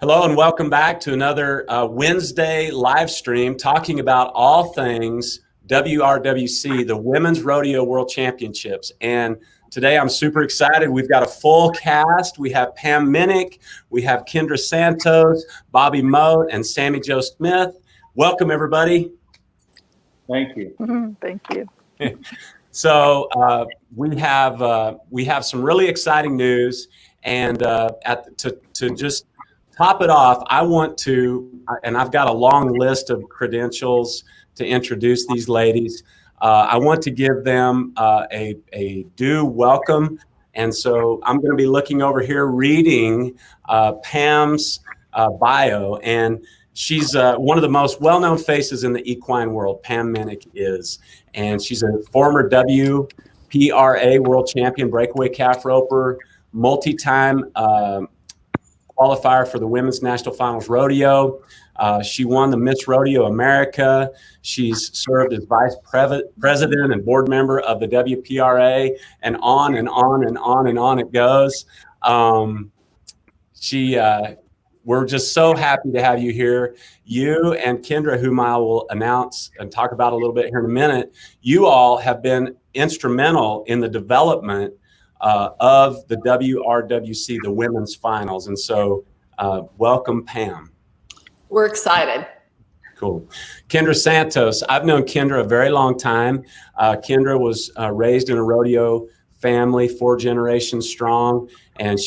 Hello and welcome back to another Wednesday live stream talking about all things WRWC, the Women's Rodeo World Championships. And today I'm super excited. We've got a full cast. We have Pam Minick, we have Kendra Santos, Bobby Moat, and Sami Jo Smith. Welcome, everybody. Thank you. Thank you. So we have some really exciting news, and to just top it off, I want to, and I've got a long list of credentials to introduce these ladies. I want to give them a due welcome, and so I'm going to be looking over here reading Pam's bio, and she's one of the most well-known faces in the equine world. Pam Minick is, and she's a former WRWC World Champion breakaway calf roper, multi-time qualifier for the Women's National Finals Rodeo. She won the Miss Rodeo America. She's served as vice president and board member of the WPRA, and on and on and on and on it goes. We're just so happy to have you here. You and Kendra, whom I will announce and talk about a little bit here in a minute, you all have been instrumental in the development of the WRWC, the women's finals. And so welcome, Pam. We're excited. Cool. Kendra Santos. I've known Kendra a very long time. Kendra was raised in a rodeo family, 4 generations strong, and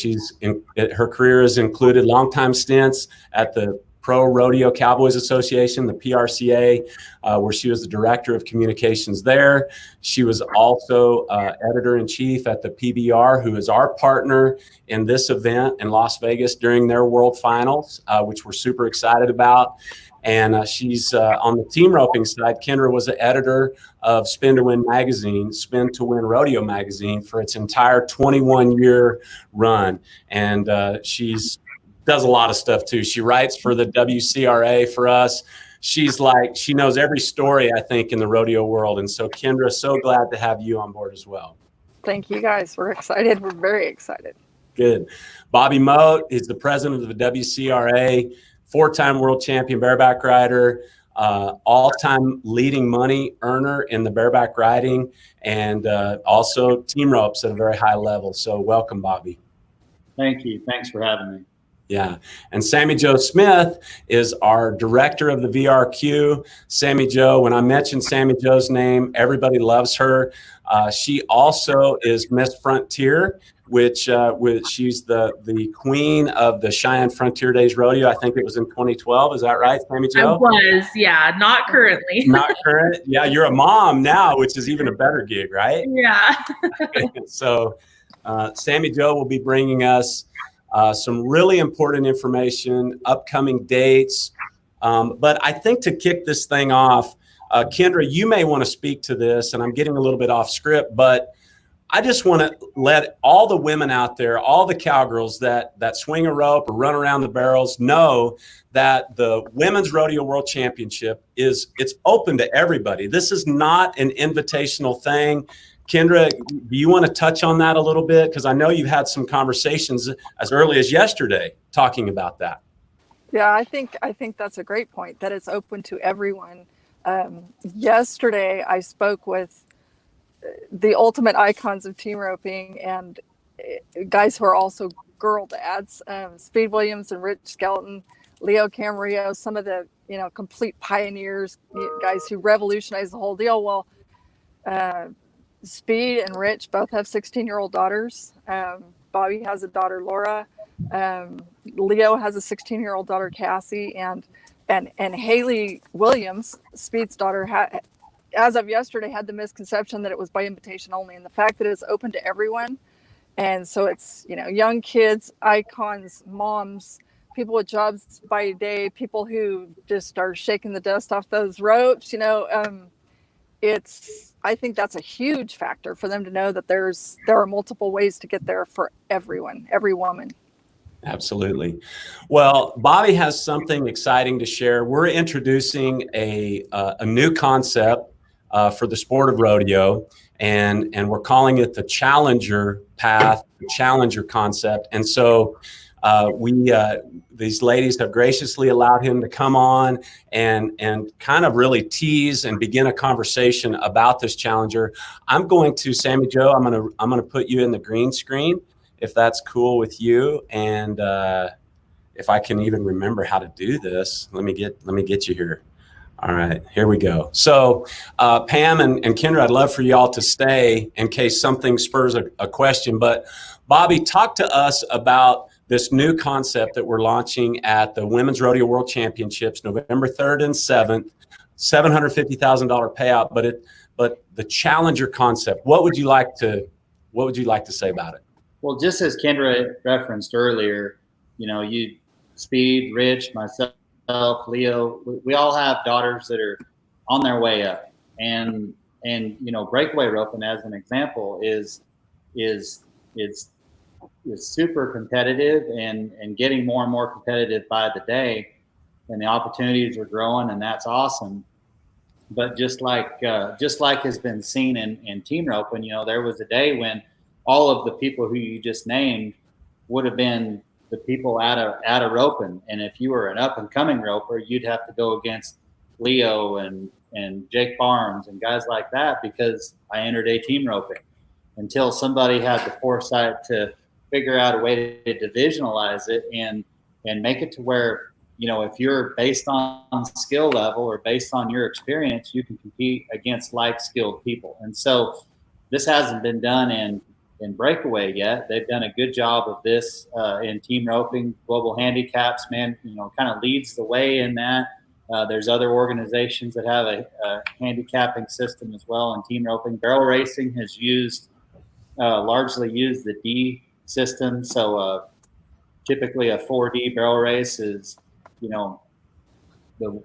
her career has included longtime stints at the Pro Rodeo Cowboys Association, the PRCA, where she was the director of communications there. She was also editor-in-chief at the PBR, who is our partner in this event in Las Vegas during their World Finals, which we're super excited about. And she's on the team roping side. Kendra was the editor of Spin to Win magazine, Spin to Win Rodeo magazine, for its entire 21-year run. And she's does a lot of stuff too. She writes for the WCRA for us. She knows every story, I think, in the rodeo world. And so, Kendra, so glad to have you on board as well. Thank you, guys. We're excited. We're very excited. Good. Bobby Moat is the president of the WCRA, 4-time world champion bareback rider, all-time leading money earner in the bareback riding, and also team ropes at a very high level. So welcome, Bobby. Thank you. Thanks for having me. Yeah. And Sami Jo Smith is our director of the VRQ. Sami Jo, when I mention Sami Jo's name, everybody loves her. She also is Miss Frontier, which she's the queen of the Cheyenne Frontier Days Rodeo. I think it was in 2012. Is that right, Sami Jo? I was, yeah. Not currently. Not current. Yeah, you're a mom now, which is even a better gig, right? Yeah. So Sami Jo will be bringing us some really important information, upcoming dates. But I think to kick this thing off, Kendra, you may want to speak to this, and I'm getting a little bit off script, but I just want to let all the women out there, all the cowgirls that swing a rope or run around the barrels, know that the Women's Rodeo World Championship it's open to everybody. This is not an invitational thing. Kendra, do you want to touch on that a little bit? Because I know you've had some conversations as early as yesterday talking about that. Yeah, I think that's a great point, that it's open to everyone. Yesterday, I spoke with the ultimate icons of team roping and guys who are also girl dads, Speed Williams and Rich Skelton, Leo Camarillo, some of the complete pioneers, guys who revolutionized the whole deal. Well, Speed and Rich both have 16-year-old daughters. Bobby has a daughter, Laura. Leo has a 16-year-old daughter, Cassie, and Haley Williams, Speed's daughter, as of yesterday, had the misconception that it was by invitation only, and the fact that it's open to everyone. And so it's young kids, icons, moms, people with jobs by day, people who just are shaking the dust off those ropes. I think that's a huge factor for them to know that there are multiple ways to get there for everyone, every woman. Absolutely. Well, Bobby has something exciting to share. We're introducing a new concept for the sport of rodeo, and we're calling it the Challenger path, the Challenger concept. And so These ladies have graciously allowed him to come on and kind of really tease and begin a conversation about this challenger. I'm going to, Sami Jo, I'm gonna put you in the green screen, if that's cool with you, and if I can even remember how to do this. Let me get you here. All right, here we go. So Pam and Kendra, I'd love for y'all to stay in case something spurs a question. But Bobby, talk to us about this new concept that we're launching at the Women's Rodeo World Championships, November 3rd and 7th, $750,000 payout. But the challenger concept, what would you like to say about it? Well, just as Kendra referenced earlier, you, Speed, Rich, myself, Leo, we all have daughters that are on their way up, and breakaway roping, as an example, is super competitive and getting more and more competitive by the day, and the opportunities are growing, and that's awesome. But just like has been seen in team roping, there was a day when all of the people who you just named would have been the people at a roping, and if you were an up and coming roper, you'd have to go against Leo and Jake Barnes and guys like that, because I entered a team roping, until somebody had the foresight to figure out a way to divisionalize it and make it to where, if you're based on skill level or based on your experience, you can compete against like skilled people. And so this hasn't been done in breakaway yet. They've done a good job of this in team roping. Global Handicaps, kind of leads the way in that. There's other organizations that have a handicapping system as well in team roping. Barrel racing has largely used the D system. So typically a 4D barrel race is, the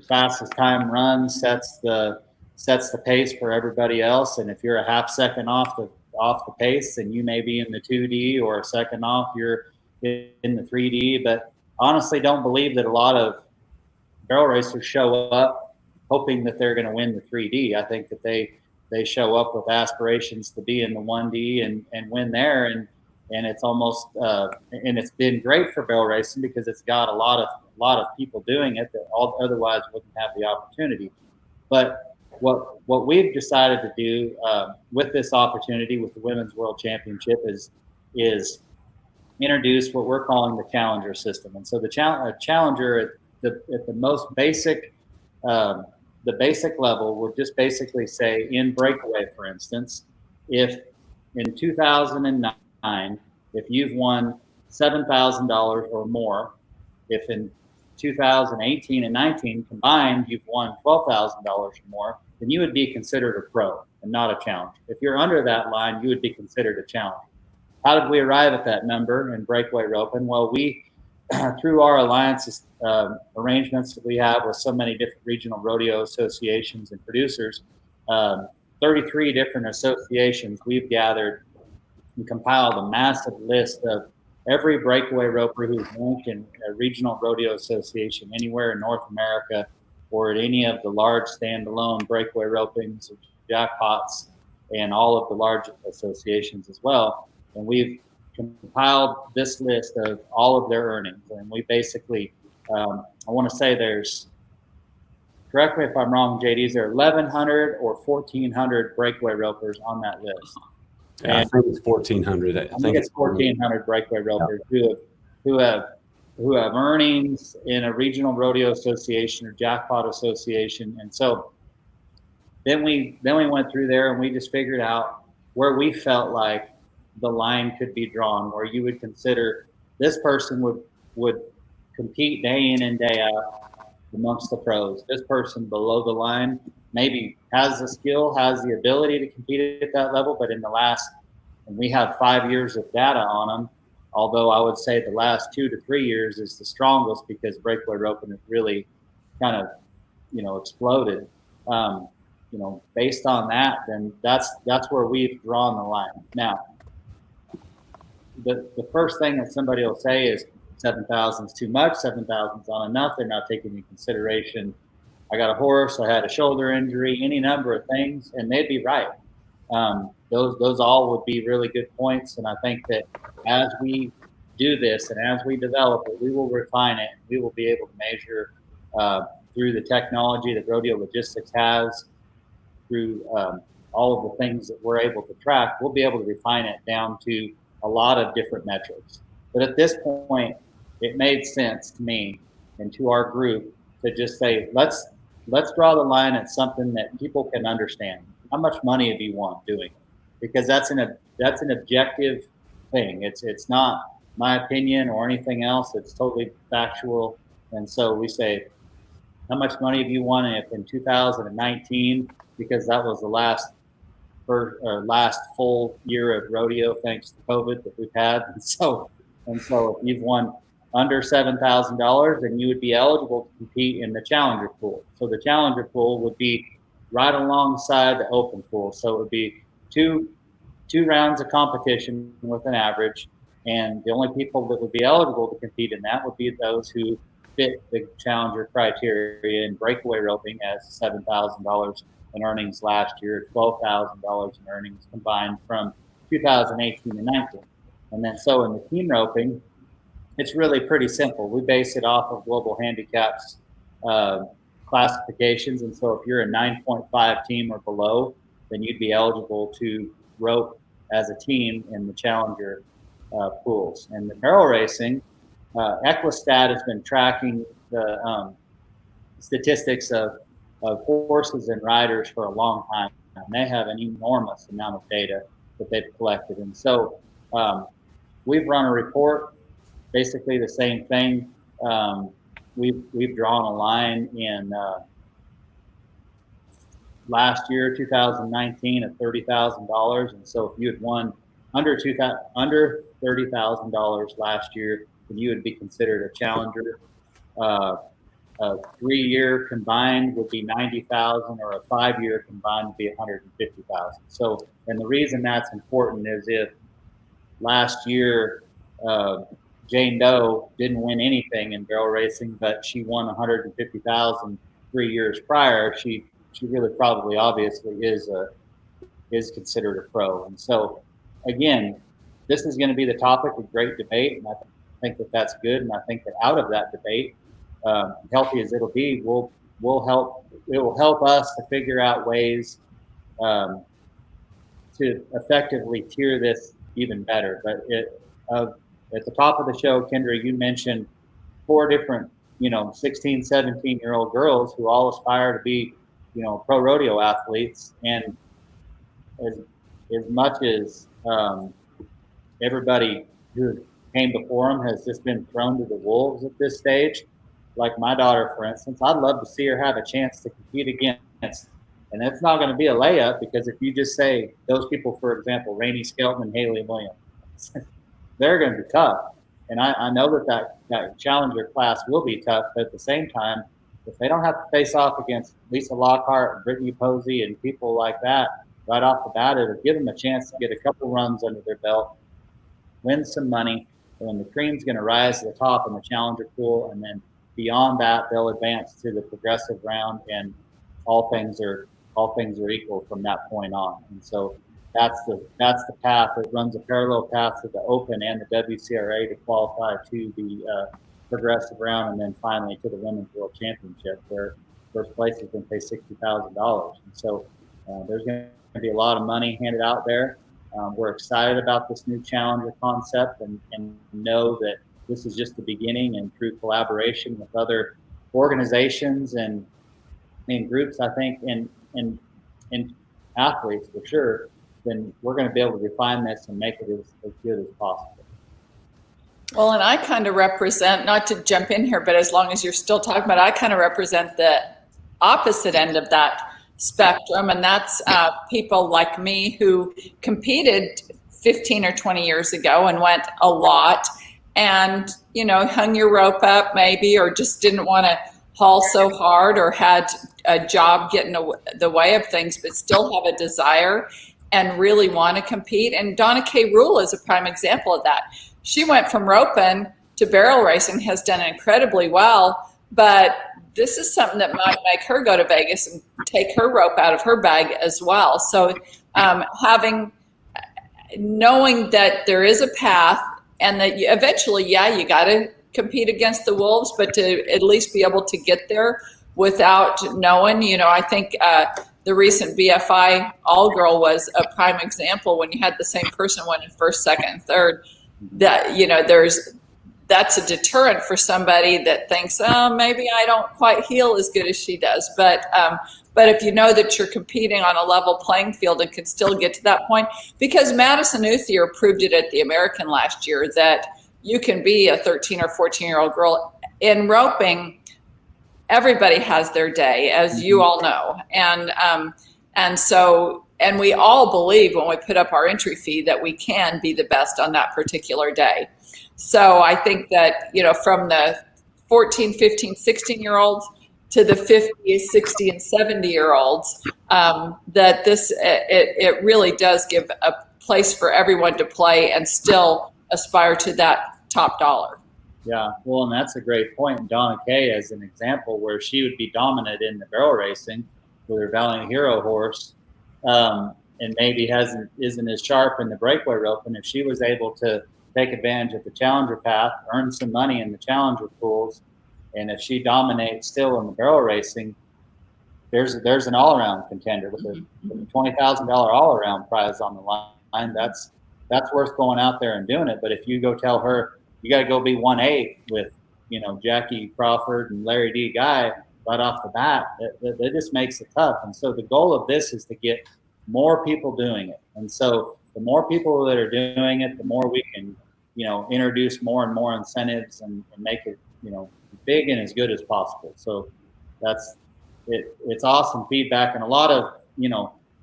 fastest time run sets the pace for everybody else. And if you're a half second off the pace, then you may be in the 2D, or a second off, you're in the 3D. But honestly, don't believe that a lot of barrel racers show up hoping that they're going to win the 3D. I think that they show up with aspirations to be in the 1D and win there. And it's almost and it's been great for barrel racing because it's got a lot of people doing it that otherwise wouldn't have the opportunity. But what we've decided to do with this opportunity with the Women's World Championship is introduce what we're calling the challenger system. And so the challenger at the most basic the basic level would just basically say, in breakaway, for instance, if in 2009, if you've won $7,000 or more, if in 2018 and 19 combined you've won $12,000 or more, then you would be considered a pro and not a challenger. If you're under that line, you would be considered a challenger. How did we arrive at that number in breakaway roping? Well, we, through our alliances arrangements that we have with so many different regional rodeo associations and producers, 33 different associations, we've gathered and compiled a massive list of every breakaway roper who's ranked in a regional rodeo association anywhere in North America, or at any of the large standalone breakaway ropings or jackpots, and all of the large associations as well. And we've compiled this list of all of their earnings. And we basically, I want to say there's, correct me if I'm wrong, JD, there are 1,100 or 1,400 breakaway ropers on that list. Yeah, I think it's 1,400. I think it's 1,400 breakaway ropers who have earnings in a regional rodeo association or jackpot association. And so then we went through there and we just figured out where we felt like the line could be drawn, where you would consider this person would compete day in and day out amongst the pros. This person below the line maybe has the skill, has the ability to compete at that level, but in the last, and we have 5 years of data on them, although I would say the last 2 to 3 years is the strongest because breakaway roping has really kind of, exploded. Based on that, then that's where we've drawn the line. Now, the first thing that somebody will say is 7,000 is too much, 7,000 is not enough. They're not taking into consideration, I got a horse, I had a shoulder injury, any number of things, and they'd be right. Those all would be really good points. And I think that as we do this, and as we develop it, we will refine it. We will be able to measure through the technology that Rodeo Logistics has, through all of the things that we're able to track. We'll be able to refine it down to a lot of different metrics. But at this point, it made sense to me and to our group to just say, let's draw the line at something that people can understand. How much money have you won doing it? Because that's an objective thing. It's not my opinion or anything else. It's totally factual. And so we say, how much money have you won? And if in 2019, because that was the last full year of rodeo, thanks to COVID that we've had. And so if you've won under $7,000, then you would be eligible to compete in the challenger pool. So the challenger pool would be right alongside the open pool. So it would be two rounds of competition with an average, and the only people that would be eligible to compete in that would be those who fit the challenger criteria. And breakaway roping has $7,000 in earnings last year, $12,000 in earnings combined from 2018 and 19. And then so in the team roping, it's really pretty simple. We base it off of Global Handicaps classifications. And so if you're a 9.5 team or below, then you'd be eligible to rope as a team in the challenger pools. And the barrel racing, Equistat has been tracking the statistics of horses and riders for a long time. And they have an enormous amount of data that they've collected. And so we've run a report, basically the same thing. We've drawn a line in last year, 2019, at $30,000. And so if you had won under $30,000 last year, then you would be considered a challenger. A 3-year combined would be 90,000, or a 5-year combined would be 150,000. So, and the reason that's important is if last year Jane Doe didn't win anything in barrel racing, but she won 150,000 3 years prior, she really probably obviously is considered a pro. And so again, this is going to be the topic of great debate, and I think that that's good. And I think that out of that debate, healthy as it'll be, it will help us to figure out ways to effectively tier this even better. But at the top of the show, Kendra, you mentioned 4 different, 16, 17-year-old girls who all aspire to be, pro rodeo athletes. And as much as everybody who came before them has just been thrown to the wolves at this stage, like my daughter, for instance, I'd love to see her have a chance to compete against. And it's not going to be a layup, because if you just say those people, for example, Rainey Skelton and Haley Williams, they're going to be tough. And I know that challenger class will be tough, but at the same time, if they don't have to face off against Lisa Lockhart and Brittany Posey and people like that right off the bat, it'll give them a chance to get a couple runs under their belt, win some money, and then the cream's going to rise to the top in the challenger pool, and then beyond that, they'll advance to the progressive round, and all things are equal from that point on. And so that's the path. It runs a parallel path to the Open and the WCRA to qualify to the progressive round, and then finally to the Women's World Championship, where first place is going to pay $60,000. And so there's going to be a lot of money handed out there. We're excited about this new challenger concept, and know that this is just the beginning, and through collaboration with other organizations and groups, I think, and athletes for sure, then we're going to be able to refine this and make it as good as possible. Well, and I kind of represent, not to jump in here, but as long as you're still talking about it, I kind of represent the opposite end of that spectrum, and that's people like me who competed 15 or 20 years ago and went a lot, and hung your rope up maybe, or just didn't want to haul so hard, or had a job getting the way of things, but still have a desire and really want to compete. And Donna K. Rule is a prime example of that. She went from roping to barrel racing, has done incredibly well, but this is something that might make her go to Vegas and take her rope out of her bag as well. So knowing that there is a path that eventually, yeah, you got to compete against the wolves, but to at least be able to get there without knowing, I think the recent BFI all girl was a prime example. When you had the same person winning first, second, and third, that that's a deterrent for somebody that thinks, oh, maybe I don't quite heel as good as she does. But if you know that you're competing on a level playing field and can still get to that point, because Madison Uthier proved it at the American last year that you can be a 13 or 14-year-old girl in roping. Everybody has their day, as you all know. And we all believe when we put up our entry fee that we can be the best on that particular day. So I think that, from the 14, 15, 16-year-olds to the 50, 60, and 70-year-olds, that it really does give a place for everyone to play and still aspire to that top dollar. Yeah, well, and that's a great point. Donna Kay as an example where she would be dominant in the barrel racing with her Valiant Hero horse, and maybe isn't as sharp in the breakaway rope. And if she was able to take advantage of the challenger path, earn some money in the challenger pools, and if she dominates still in the barrel racing, there's an all-around contender with a $20,000 all-around prize on the line. That's worth going out there and doing it. But if you go tell her you got to go be 1/8 with Jackie Crawford and Larry D. Guy right off the bat, that just makes it tough. And so the goal of this is to get more people doing it. And so the more people that are doing it, the more we can introduce more and more incentives and make it big and as good as possible. So that's it. It's awesome feedback, and a lot of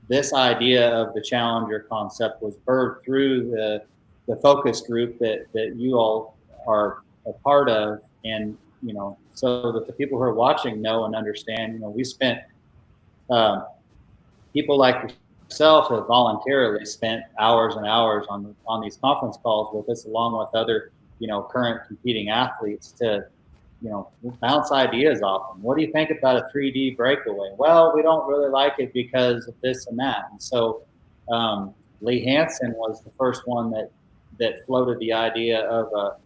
this idea of the challenger concept was birthed through the focus group that you all are a part of, and so that the people who are watching know and understand. We spent people like yourself have voluntarily spent hours and hours on these conference calls with us, along with other current competing athletes, to bounce ideas off them. What do you think about a 3D breakaway? Well, we don't really like it because of this and that. And so Lee Hansen was the first one that floated the idea of a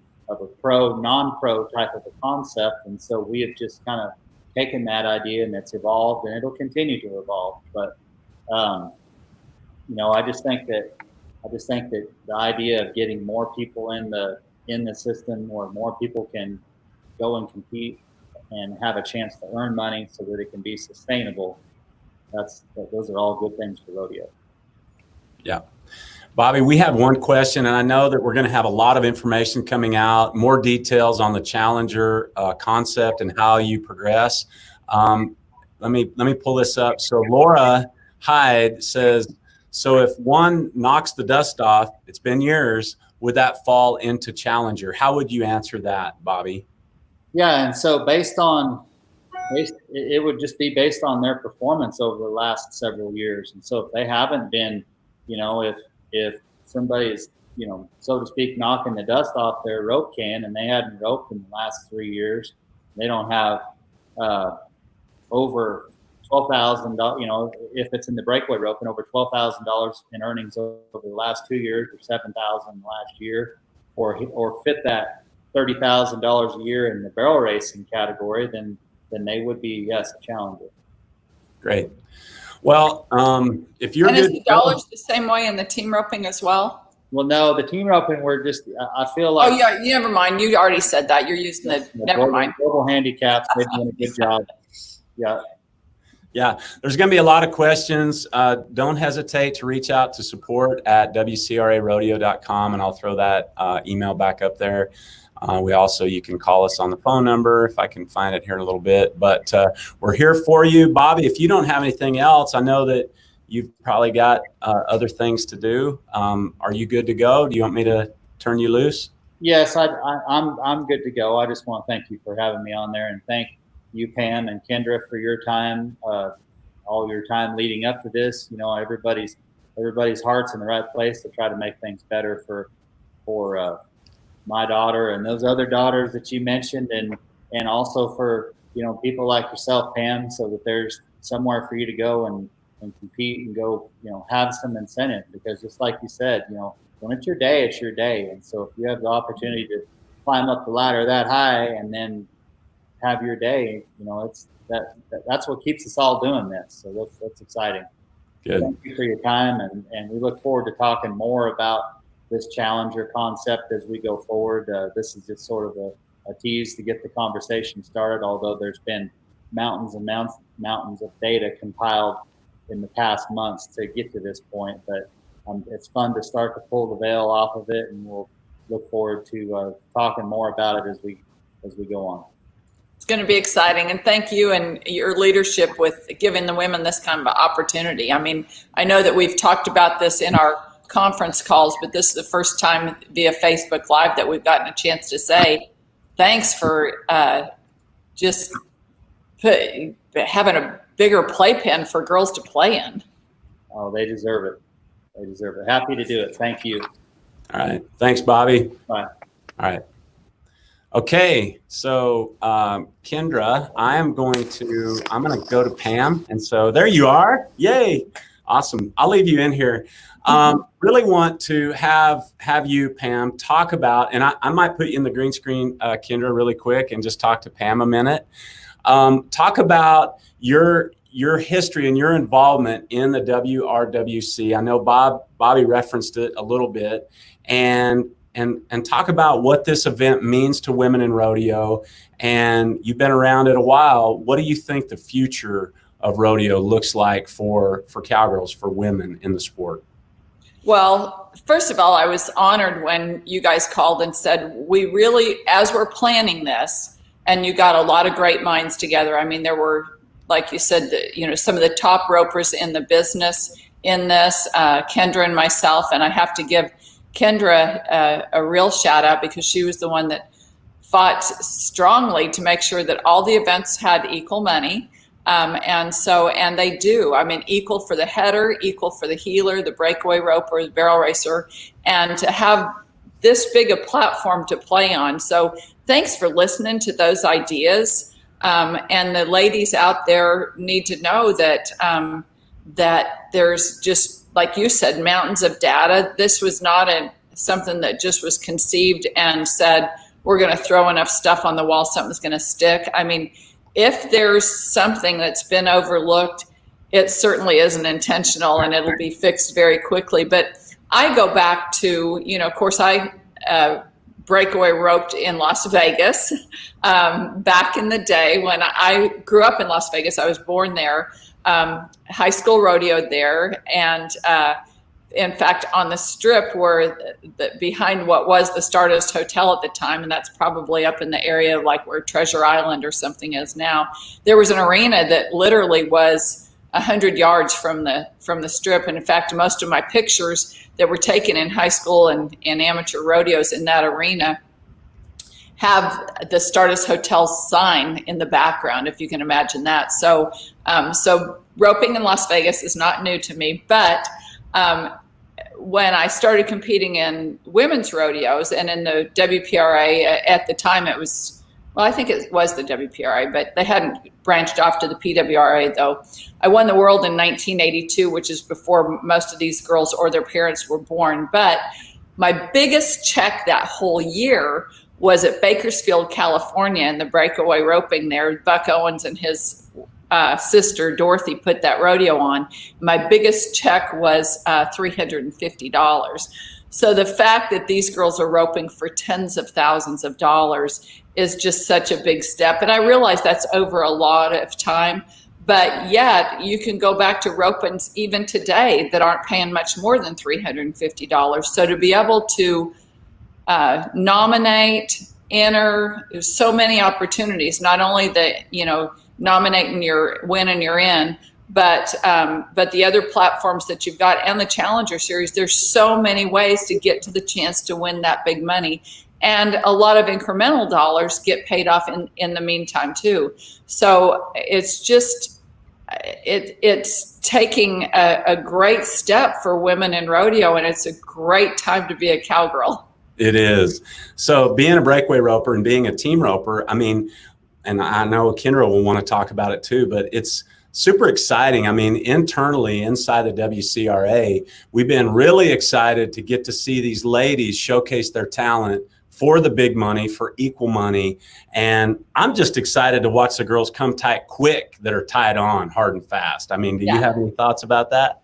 pro, non-pro type of a concept. And so we have just kind of taken that idea, and it's evolved, and it'll continue to evolve. But I just think that the idea of getting more people in the system, where more people can go and compete and have a chance to earn money so that it can be sustainable, those are all good things for rodeo. Yeah. Bobby, we have one question, and I know that we're going to have a lot of information coming out, more details on the challenger concept and how you progress. Let me pull this up. So Laura Hyde says, so if one knocks the dust off, it's been years, would that fall into challenger? How would you answer that, Bobby? Yeah, and so it would just be based on their performance over the last several years. And so if they haven't been, if somebody's, so to speak, knocking the dust off their rope can, and they hadn't roped in the last 3 years, they don't have over $12,000, if it's in the breakaway rope, and over $12,000 in earnings over the last 2 years, or $7,000 last year, or fit that $30,000 a year in the barrel racing category, then they would be, yes, a challenger. Great. Well, if you're is the dollars the same way in the team roping as well? Well, no, the team roping, we're just, I feel like. Oh, yeah, never mind. You already said that. You're using never mind. Global handicaps, they're doing a good job. Yeah. Yeah, there's going to be a lot of questions. Don't hesitate to reach out to support@wcrarodeo.com, and I'll throw that email back up there. You can call us on the phone number if I can find it here in a little bit. But we're here for you. Bobby, if you don't have anything else, I know that you've probably got other things to do. Are you good to go? Do you want me to turn you loose? Yes, I'm good to go. I just want to thank you for having me on there, and thank you, Pam and Kendra, for your time, all your time leading up to this. Everybody's heart's in the right place to try to make things better for my daughter and those other daughters that you mentioned, and also for people like yourself, Pam, so that there's somewhere for you to go and compete and go have some incentive, because just like you said, when it's your day, it's your day. And so if you have the opportunity to climb up the ladder that high and then have your day, you know, that's what keeps us all doing this. So that's exciting. Good. Thank you for your time, and we look forward to talking more about this challenger concept as we go forward. This is just sort of a tease to get the conversation started, although there's been mountains and mountains of data compiled in the past months to get to this point. But it's fun to start to pull the veil off of it, and we'll look forward to talking more about it as we go on. It's going to be exciting, and thank you and your leadership with giving the women this kind of opportunity. I mean, I know that we've talked about this in our conference calls, but this is the first time via Facebook Live that we've gotten a chance to say thanks for just having a bigger playpen for girls to play in. Oh, they deserve it. They deserve it. Happy to do it. Thank you. All right. Thanks, Bobby. Bye. All right. Okay. So, Kendra, I'm going to go to Pam. And so there you are. Yay. Awesome. I'll leave you in here. Really want to have you, Pam, talk about, and I might put you in the green screen, Kendra, really quick and just talk to Pam a minute. Talk about your history and your involvement in the WRWC. I know Bobby referenced it a little bit, and talk about what this event means to women in rodeo. And you've been around it a while. What do you think the future of rodeo looks like for cowgirls, for women in the sport? Well, first of all, I was honored when you guys called and said, we really, as we're planning this, and you got a lot of great minds together. I mean, there were, like you said, some of the top ropers in the business in this, Kendra and myself, and I have to give Kendra a real shout out because she was the one that fought strongly to make sure that all the events had equal money. And they do. I mean, equal for the header, equal for the heeler, the breakaway roper, the barrel racer, and to have this big a platform to play on. So thanks for listening to those ideas. And the ladies out there need to know that that there's just, like you said, mountains of data. This was not something that just was conceived and said, we're going to throw enough stuff on the wall, something's going to stick. I mean, if there's something that's been overlooked, it certainly isn't intentional and it'll be fixed very quickly. But I go back to, of course, I breakaway roped in Las Vegas back in the day when I grew up in Las Vegas. I was born there, high school rodeoed there. And in fact, on the strip where behind what was the Stardust Hotel at the time, and that's probably up in the area like where Treasure Island or something is now, there was an arena that literally was 100 yards from the strip. And in fact, most of my pictures that were taken in high school and amateur rodeos in that arena have the Stardust Hotel sign in the background, if you can imagine that. So roping in Las Vegas is not new to me, but when I started competing in women's rodeos and in the WPRA, at the time it was, well, I think it was the WPRA, but they hadn't branched off to the PWRA though. I won the world in 1982, which is before most of these girls or their parents were born. But my biggest check that whole year was at Bakersfield, California, and the breakaway roping there. Buck Owens and his sister Dorothy put that rodeo on. My biggest check was $350. So the fact that these girls are roping for tens of thousands of dollars is just such a big step. And I realize that's over a lot of time, but yet you can go back to ropings even today that aren't paying much more than $350. So to be able to nominate, enter, there's so many opportunities, not only that, nominating your win and you're in, but the other platforms that you've got and the Challenger Series, there's so many ways to get to the chance to win that big money. And a lot of incremental dollars get paid off in the meantime too. So it's just, it's taking a great step for women in rodeo, and it's a great time to be a cowgirl. It is. So being a breakaway roper and being a team roper, I mean, and I know Kendra will want to talk about it too, but it's super exciting. I mean, internally inside the WCRA, we've been really excited to get to see these ladies showcase their talent for the big money, for equal money. And I'm just excited to watch the girls come tight quick that are tied on hard and fast. I mean, do you have any thoughts about that?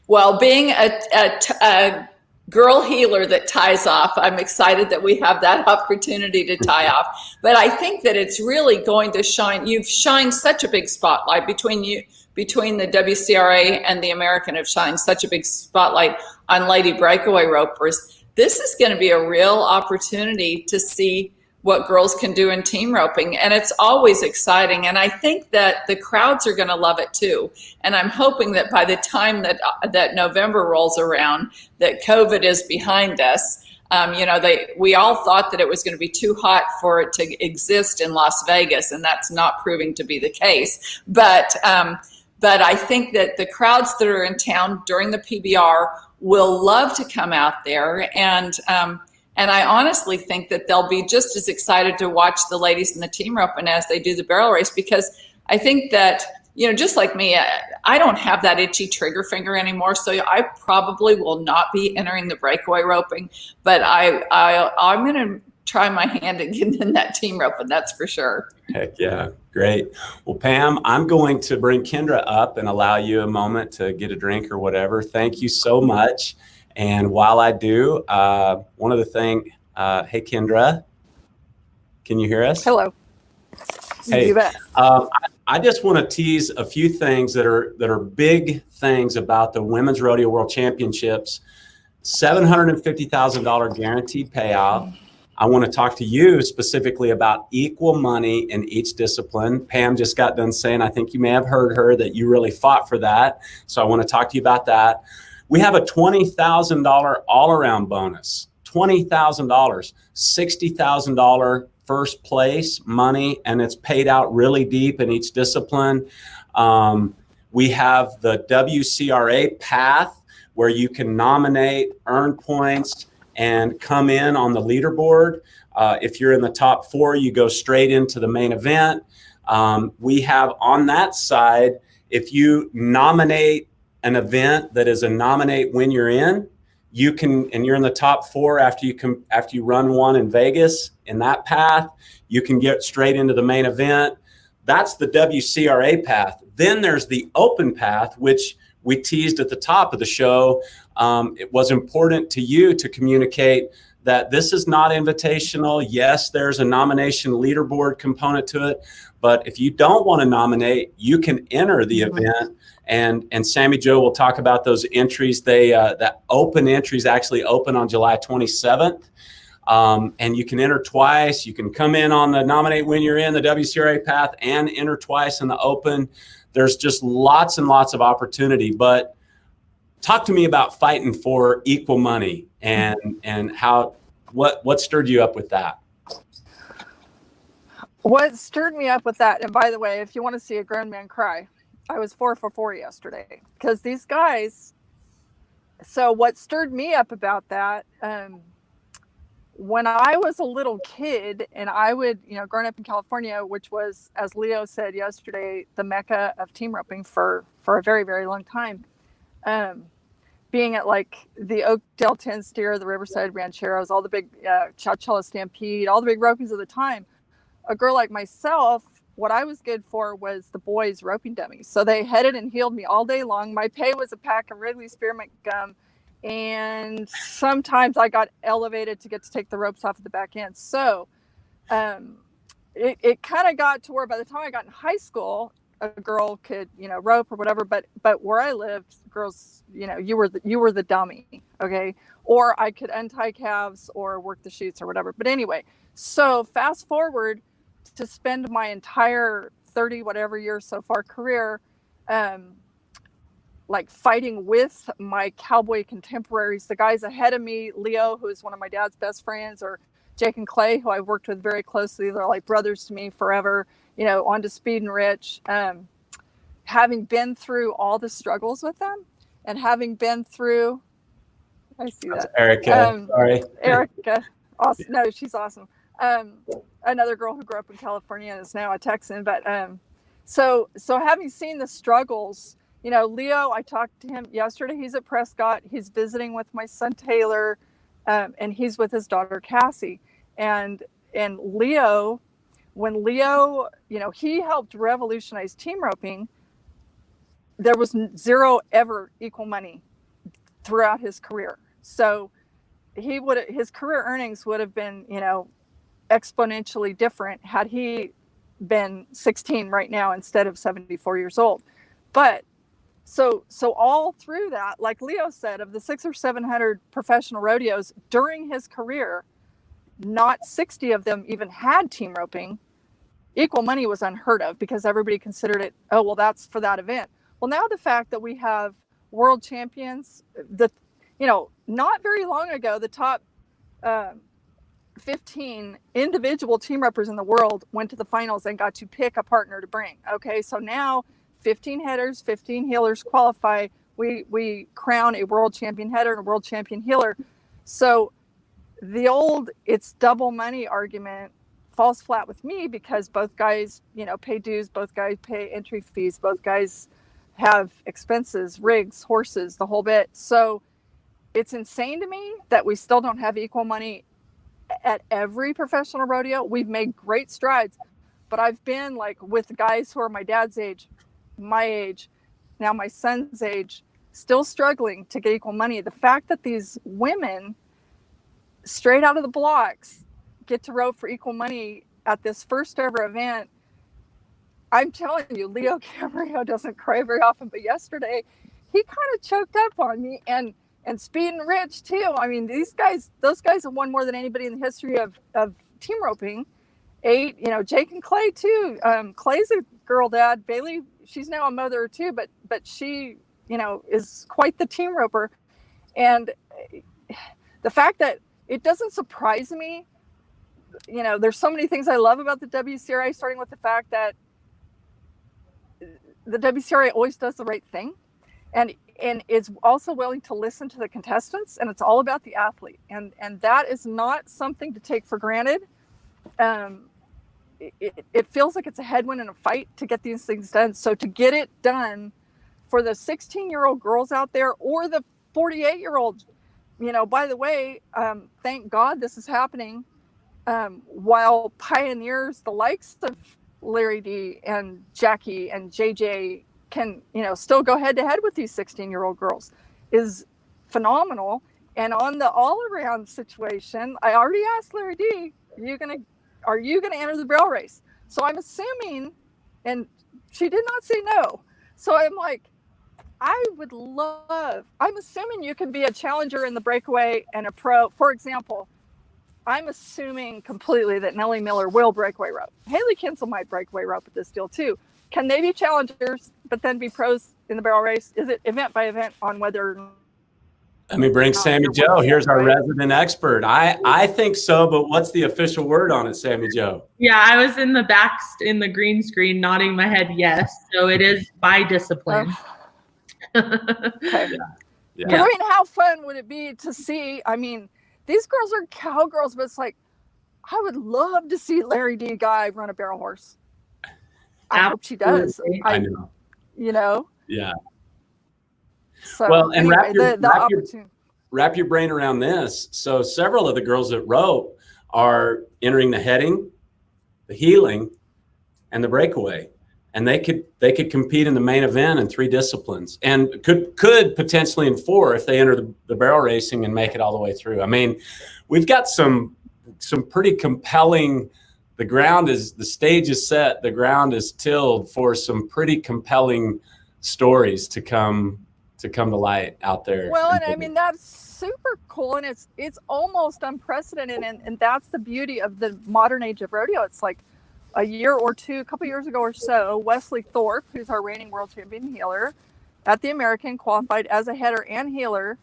Well, being a girl healer that ties off, I'm excited that we have that opportunity to tie off. But I think that it's really going to shine. You've shined such a big spotlight between the WCRA and the American have shined such a big spotlight on lady breakaway ropers. This is going to be a real opportunity to see what girls can do in team roping. And it's always exciting. And I think that the crowds are going to love it too. And I'm hoping that by the time that November rolls around, that COVID is behind us. We all thought that it was going to be too hot for it to exist in Las Vegas, and that's not proving to be the case. But I think that the crowds that are in town during the PBR will love to come out there, and I honestly think that they'll be just as excited to watch the ladies in the team roping as they do the barrel race, because I think that, just like me, I don't have that itchy trigger finger anymore. So I probably will not be entering the breakaway roping, but I'm going to try my hand at getting in that team roping. That's for sure. Heck yeah. Great. Well, Pam, I'm going to bring Kendra up and allow you a moment to get a drink or whatever. Thank you so much. And while I do, one other thing, hey, Kendra, can you hear us? Hello. Hey, you bet. I just want to tease a few things that are big things about the Women's Rodeo World Championships. $750,000 guaranteed payout. I want to talk to you specifically about equal money in each discipline. Pam just got done saying, I think you may have heard her, that you really fought for that. So I want to talk to you about that. We have a $20,000 all-around bonus, $20,000, $60,000 first place money, and it's paid out really deep in each discipline. We have the WCRA path where you can nominate, earn points, and come in on the leaderboard. If you're in the top 4, you go straight into the main event. We have on that side, if you nominate an event that is a nominate when you're in, you can, and you're in the top 4 after you run one in Vegas in that path, you can get straight into the main event. That's the WCRA path. Then there's the open path, which we teased at the top of the show. It was important to you to communicate that this is not invitational. Yes, there's a nomination leaderboard component to it, but if you don't want to nominate, you can enter the event. And Sami Jo will talk about those entries. That open entries actually open on July 27th. And you can enter twice. You can come in on the nominate when you're in the WCRA path and enter twice in the open. There's just lots and lots of opportunity. But talk to me about fighting for equal money and how what stirred you up with that? What stirred me up with that, and by the way, if you want to see a grown man cry, I was 4 for 4 yesterday, because these guys. So what stirred me up about that, when I was a little kid, and I would, growing up in California, which was, as Leo said yesterday, the mecca of team roping for a very, very long time. Being at like the Oakdale 10 Steer, the Riverside Rancheros, all the big Chowchilla Stampede, all the big ropings of the time. A girl like myself, what I was good for was the boys' roping dummies. So they headed and heeled me all day long. My pay was a pack of Wrigley Spearmint gum. And sometimes I got elevated to get to take the ropes off at the back end. So it kind of got to where by the time I got in high school, a girl could, rope or whatever. But where I lived, girls, you were the dummy. Okay. Or I could untie calves or work the chutes or whatever. But anyway, so fast forward to spend my entire 30 whatever years so far career, like fighting with my cowboy contemporaries, the guys ahead of me, Leo, who is one of my dad's best friends, or Jake and Clay, who I've worked with very closely. They're like brothers to me forever, on to Speed and Rich. Having been through all the struggles with them, and having been through, I see that. Erica, sorry. Erica, awesome. No, she's awesome. Another girl who grew up in California and is now a Texan, but So having seen the struggles, you know, Leo, I talked to him yesterday. He's at Prescott. He's visiting with my son Taylor, and he's with his daughter Cassie. And Leo, when Leo, you know, he helped revolutionize team roping. There was zero ever equal money throughout his career. So his career earnings would have been, you know, exponentially different had he been 16 right now instead of 74 years old. But so all through that, like Leo said, of the 600 or 700 professional rodeos during his career, not 60 of them even had team roping. Equal money was unheard of because everybody considered it, oh, well, that's for that event. Well, now the fact that we have world champions, not very long ago, the top 15 individual team ropers in the world went to the finals and got to pick a partner to bring. Okay, so now 15 headers, 15 heelers qualify. We crown a world champion header and a world champion heeler. So the old it's double money argument falls flat with me because both guys, you know, pay dues, both guys pay entry fees, both guys have expenses, rigs, horses, the whole bit. So it's insane to me that we still don't have equal money at every professional rodeo. We've made great strides, but I've been like with guys who are my dad's age, my age, now my son's age, still struggling to get equal money. The fact that these women straight out of the blocks get to rope for equal money at this first ever event, I'm telling you, Leo Camarillo doesn't cry very often, but yesterday he kind of choked up on me, and Speed and Rich too. I mean, those guys have won more than anybody in the history of team roping. 8, you know, Jake and Clay too. Clay's a girl dad. Bailey, she's now a mother too, but she, you know, is quite the team roper. And the fact that it doesn't surprise me, you know, there's so many things I love about the WCRA, starting with the fact that the WCRA always does the right thing, and is also willing to listen to the contestants, and it's all about the athlete, and that is not something to take for granted. It feels like it's a headwind in a fight to get these things done. So to get it done for the 16-year-old girls out there, or the 48-year-old, you know, by the way, thank God this is happening while pioneers, the likes of Larry D and Jackie and JJ can, you know, still go head to head with these 16-year-old girls is phenomenal. And on the all-around situation, I already asked Larry D, are you gonna enter the barrel race? So I'm assuming, and she did not say no. So I'm like, I'm assuming you can be a challenger in the breakaway and a pro. For example, I'm assuming completely that Nellie Miller will breakaway rope. Haley Kinsel might breakaway rope at this deal too. Can they be challengers, but then be pros in the barrel race? Is it event by event on whether? Let me bring Sami Jo. Here's our resident expert. I think so, but what's the official word on it, Sami Jo? Yeah, I was in the back in the green screen nodding my head yes. So it is by discipline. Okay. Yeah. I mean, how fun would it be to see? I mean, these girls are cowgirls, but it's like, I would love to see Larry D. Guy run a barrel horse. I hope she does. I know. You know? Yeah. So, well, and anyway, wrap your brain around this. So several of the girls that rope are entering the heading, the heeling, and the breakaway. And they could compete in the main event in 3 disciplines, and could potentially in 4 if they enter the barrel racing and make it all the way through. I mean, we've got some pretty compelling. The stage is set, the ground is tilled for some pretty compelling stories to come to light out there. Well, and I mean, that's super cool, and it's almost unprecedented, and that's the beauty of the modern age of rodeo. It's like a year or two, a couple years ago or so, Wesley Thorpe, who's our reigning world champion heeler at the American, qualified as a header and heeler.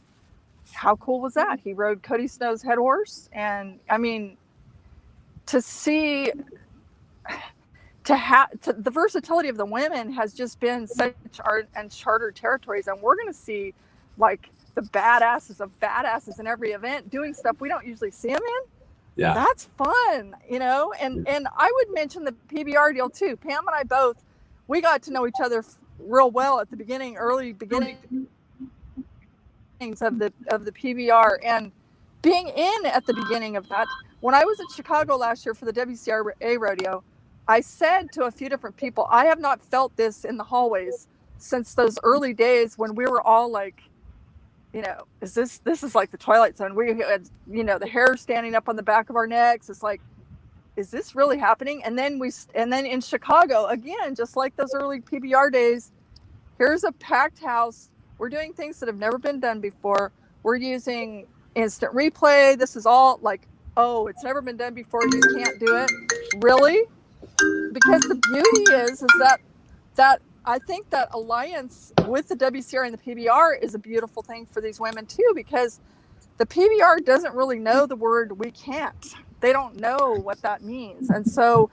How cool was that? He rode Cody Snow's head horse. And I mean, to see the versatility of the women has just been such uncharted territories. And we're going to see like the badasses of badasses in every event doing stuff we don't usually see them in. Yeah, that's fun, you know. And I would mention the PBR deal too. Pam and I both, we got to know each other real well at the beginning, early beginnings of the PBR, and being in at the beginning of that. When I was in Chicago last year for the WCRA rodeo, I said to a few different people, I have not felt this in the hallways since those early days when we were all like, you know, this is like the Twilight Zone. We had, you know, the hair standing up on the back of our necks. It's like, is this really happening? And then in Chicago, again, just like those early PBR days, here's a packed house. We're doing things that have never been done before. We're using instant replay. This is all like, oh, it's never been done before. You can't do it. Really? Because the beauty is that I think that alliance with the WCR and the PBR is a beautiful thing for these women too, because the PBR doesn't really know the word "we can't." They don't know what that means. And so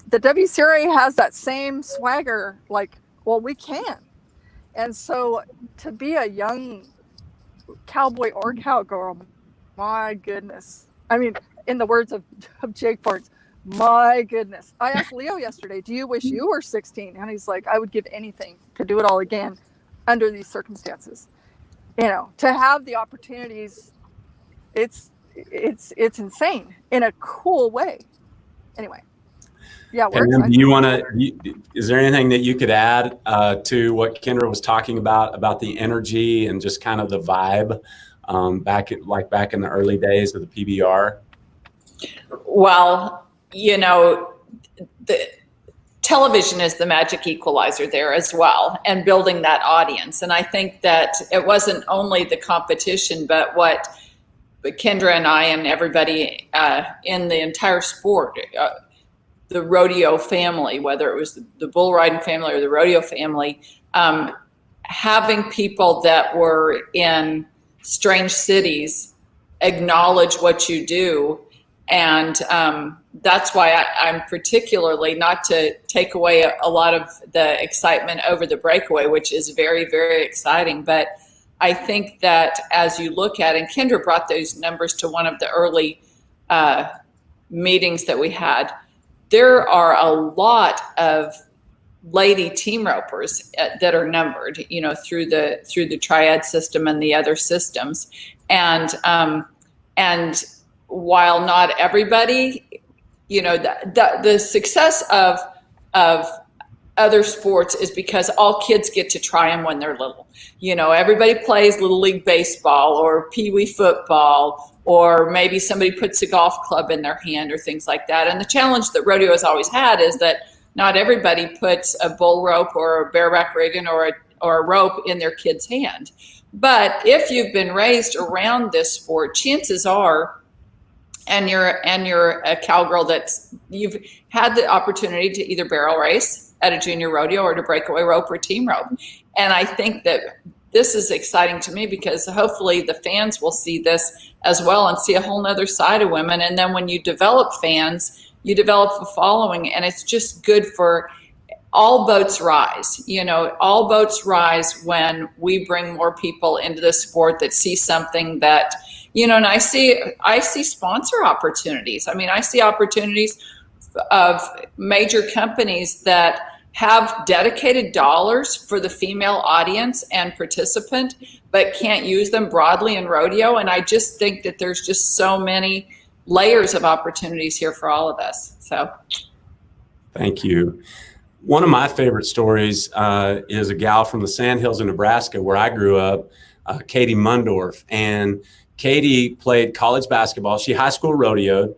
the WCRA has that same swagger, like, well, we can. And so to be a young cowboy or cowgirl, my goodness. I mean, in the words of Jake Barnes, my goodness. I asked Leo yesterday, do you wish you were 16? And he's like, I would give anything to do it all again under these circumstances. You know, to have the opportunities, it's insane in a cool way. Anyway, yeah, we're excited. Do you want to? Is there anything that you could add to what Kendra was talking about the energy and just kind of the vibe back in the early days of the PBR? Well, you know, the television is the magic equalizer there as well, and building that audience. And I think that it wasn't only the competition, but what Kendra and I and everybody in the entire sport, the rodeo family, whether it was the bull riding family or the rodeo family, having people that were in strange cities acknowledge what you do. And that's why I'm particularly, not to take away a lot of the excitement over the breakaway, which is very, very exciting, but I think that as you look at, and Kendra brought those numbers to one of the early meetings that we had, there are a lot of lady team ropers that are numbered, you know, through the triad system and the other systems. And while not everybody, you know, the success of other sports is because all kids get to try them when they're little. You know, everybody plays Little League baseball or Pee Wee football, or maybe somebody puts a golf club in their hand or things like that. And the challenge that rodeo has always had is that not everybody puts a bull rope or a bareback rigging or a rope in their kid's hand. But if you've been raised around this sport, chances are, and you're a cowgirl that's, you've had the opportunity to either barrel race at a junior rodeo or to breakaway rope or team rope. And I think that this is exciting to me because hopefully the fans will see this as well and see a whole nother side of women. And then when you develop fans, you develop a following, and it's just good for all boats rise. You know, all boats rise when we bring more people into the sport that see something that, you know, and I see sponsor opportunities. I mean, I see opportunities of major companies that have dedicated dollars for the female audience and participant, but can't use them broadly in rodeo. And I just think that there's just so many layers of opportunities here for all of us. So thank you. One of my favorite stories is a gal from the Sandhills in Nebraska, where I grew up, Katie Mundorf. And Katie played college basketball. She high school rodeoed,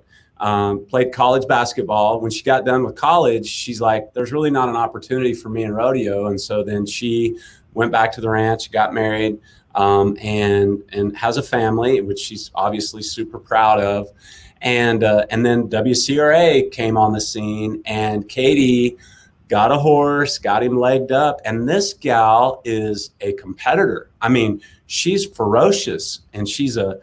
played college basketball. When she got done with college, she's like, there's really not an opportunity for me in rodeo. And so then she went back to the ranch, got married, and has a family, which she's obviously super proud of. And then WCRA came on the scene, and Katie got a horse, got him legged up. And this gal is a competitor. I mean, she's ferocious, and she's a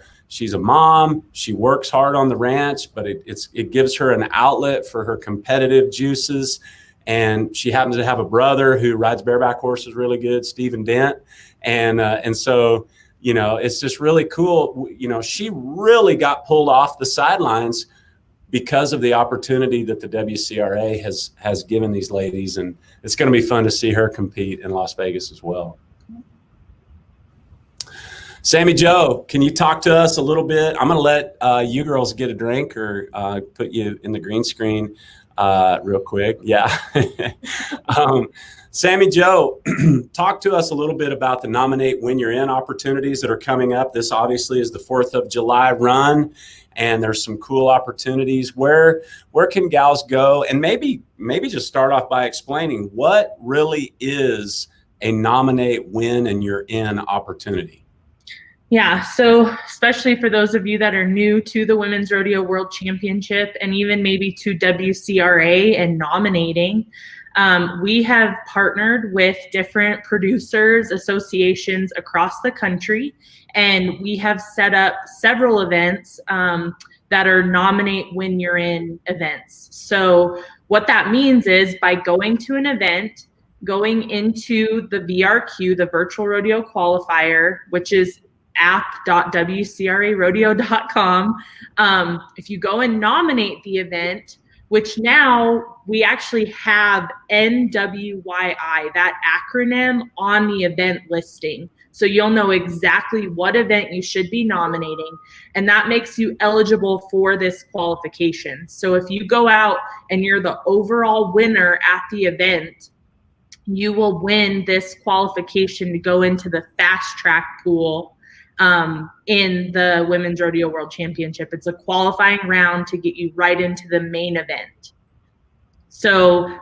mom. She works hard on the ranch, but it gives her an outlet for her competitive juices. And she happens to have a brother who rides bareback horses really good, Stephen Dent. And so, you know, it's just really cool. You know, she really got pulled off the sidelines because of the opportunity that the WCRA has given these ladies, and it's going to be fun to see her compete in Las Vegas as well. Sami Jo, can you talk to us a little bit? I'm going to let you girls get a drink or put you in the green screen real quick. Yeah. Sami Jo, talk to us a little bit about the Nominate When You're In opportunities that are coming up. This obviously is the 4th of July run, and there's some cool opportunities. Where can gals go? And maybe just start off by explaining what really is a Nominate When You're In opportunity. Yeah, so especially for those of you that are new to the Women's Rodeo World Championship and even maybe to WCRA and nominating, we have partnered with different producers, associations across the country, and we have set up several events that are Nominate When You're In events. So what that means is by going to an event, going into the VRQ, the Virtual Rodeo Qualifier, which is app.wcrarodeo.com. If you go and nominate the event, which now we actually have NWYI, that acronym, on the event listing. So you'll know exactly what event you should be nominating, and that makes you eligible for this qualification. So if you go out and you're the overall winner at the event, you will win this qualification to go into the fast track pool in the Women's Rodeo World Championship. It's a qualifying round to get you right into the main event. So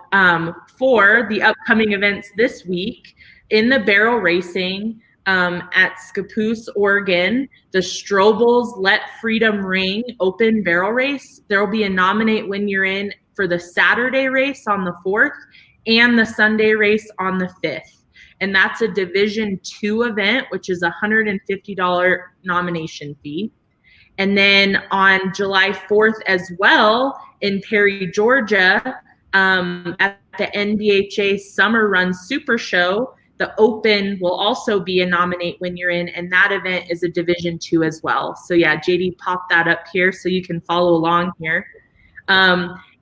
for the upcoming events this week, in the barrel racing at Scappoose, Oregon, the Strobel's Let Freedom Ring Open Barrel Race, there will be a Nominate When You're In for the Saturday race on the 4th and the Sunday race on the 5th. And that's a Division II event, which is a $150 nomination fee. And then on July 4th as well, in Perry, Georgia, at the NBHA Summer Run Super Show, the Open will also be a Nominate When You're In, and that event is a Division II as well. So yeah, JD popped that up here so you can follow along here.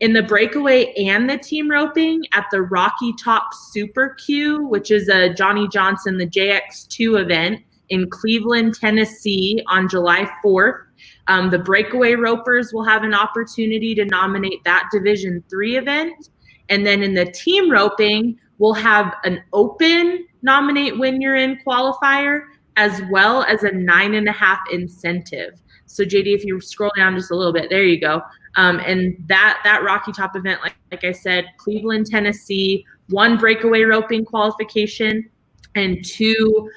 In the breakaway and the team roping at the Rocky Top Super Q, which is a Johnny Johnson, the JX2 event in Cleveland, Tennessee on July 4th. The breakaway ropers will have an opportunity to nominate that Division III event. And then in the team roping, we'll have an open Nominate When You're In qualifier, as well as a 9.5 incentive. So JD, if you scroll down just a little bit, there you go. And that Rocky Top event, like I said, Cleveland, Tennessee, 1 breakaway roping qualification and 2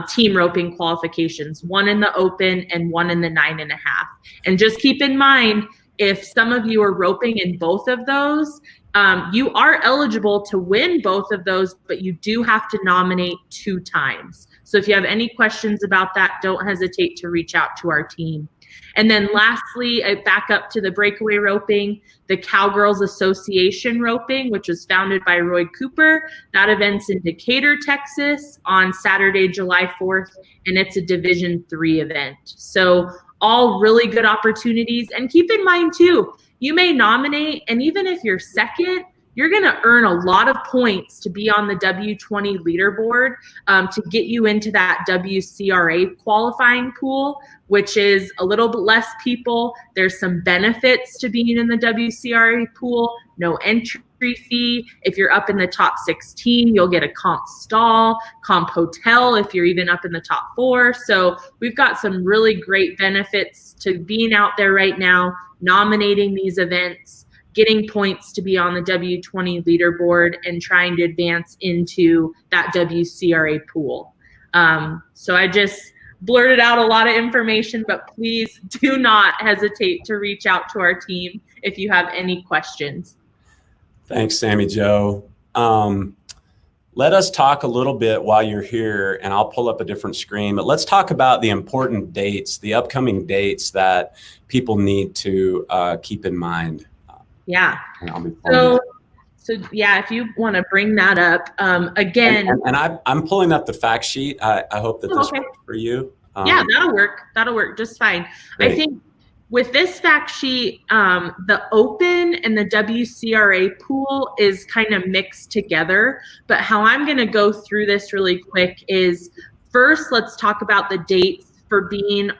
team roping qualifications, 1 in the open and 1 in the 9.5. And just keep in mind, if some of you are roping in both of those, you are eligible to win both of those, but you do have to nominate 2 times. So if you have any questions about that, don't hesitate to reach out to our team. And then lastly, back up to the breakaway roping, the Cowgirls Association roping, which was founded by Roy Cooper. That event's in Decatur, Texas on Saturday, July 4th, and it's a Division III event. So all really good opportunities. And keep in mind too, you may nominate, and even if you're second, you're going to earn a lot of points to be on the W20 leaderboard to get you into that WCRA qualifying pool, which is a little bit less people. There's some benefits to being in the WCRA pool, no entry fee. If you're up in the top 16, you'll get a comp stall, comp hotel if you're even up in the top 4. So we've got some really great benefits to being out there right now, nominating these events, getting points to be on the W20 leaderboard, and trying to advance into that WCRA pool. So I just blurted out a lot of information, but please do not hesitate to reach out to our team if you have any questions. Thanks, Sami Jo. Let us talk a little bit while you're here, and I'll pull up a different screen, but let's talk about the important dates, the upcoming dates that people need to keep in mind. Yeah. So yeah, if you want to bring that up again. And I'm pulling up the fact sheet. I hope that this works for you. Yeah, that'll work. That'll work just fine. Great. I think with this fact sheet, the open and the WCRA pool is kind of mixed together. But how I'm going to go through this really quick is first, let's talk about the dates for being